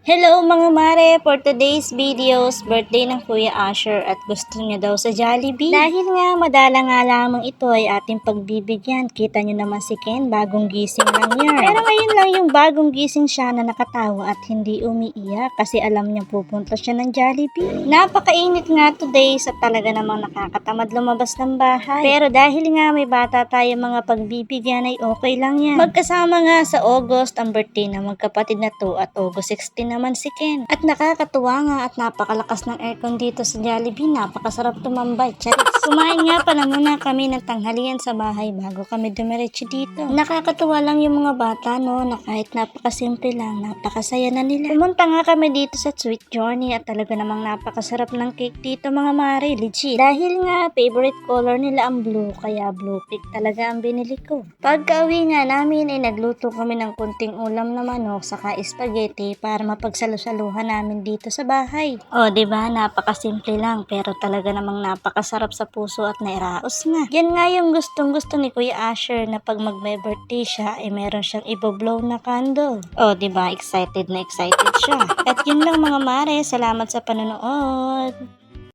Hello mga mare! For today's videos, birthday ng Kuya Asher at gusto niya daw sa Jollibee. Dahil nga madala nga lamang ito ay ating pagbibigyan. Kita nyo naman si Ken, bagong gising lang yan. Pero ngayon lang yung bagong gising siya na nakatawa at hindi umiiyak kasi alam niya pupunta siya ng Jollibee. Napakainit nga today sa talaga namang nakakatamad lumabas ng bahay. Pero dahil nga may bata tayo mga pagbibigyan ay okay lang yan. Magkasama nga sa August ang birthday na magkapatid na to at August 16 naman si Ken. At nakakatuwa nga at napakalakas ng aircon dito sa Jollibee. Napakasarap tumambay. Charis. Kumain nga pala muna kami ng tanghalian sa bahay bago kami dumiretso dito. Nakakatuwa lang yung mga bata no na kahit napakasimple lang, napakasaya na nila. Pumunta nga kami dito sa Sweet Journey at talaga namang napakasarap ng cake dito mga mare. Legit. Dahil nga favorite color nila ang blue kaya blue cake talaga ang binili ko. Pagka-uwi nga namin ay nagluto kami ng kunting ulam na manok saka spaghetti para pagsalusaluhan namin dito sa bahay. O, diba? Napakasimple lang pero talaga namang napakasarap sa puso at nairaos na. Yan nga yung gustong-gusto ni Kuya Asher na pag magbe-birthday siya ay meron siyang iboblow na candle. O, diba? Excited na excited siya. At yun lang mga mare. Salamat sa panonood.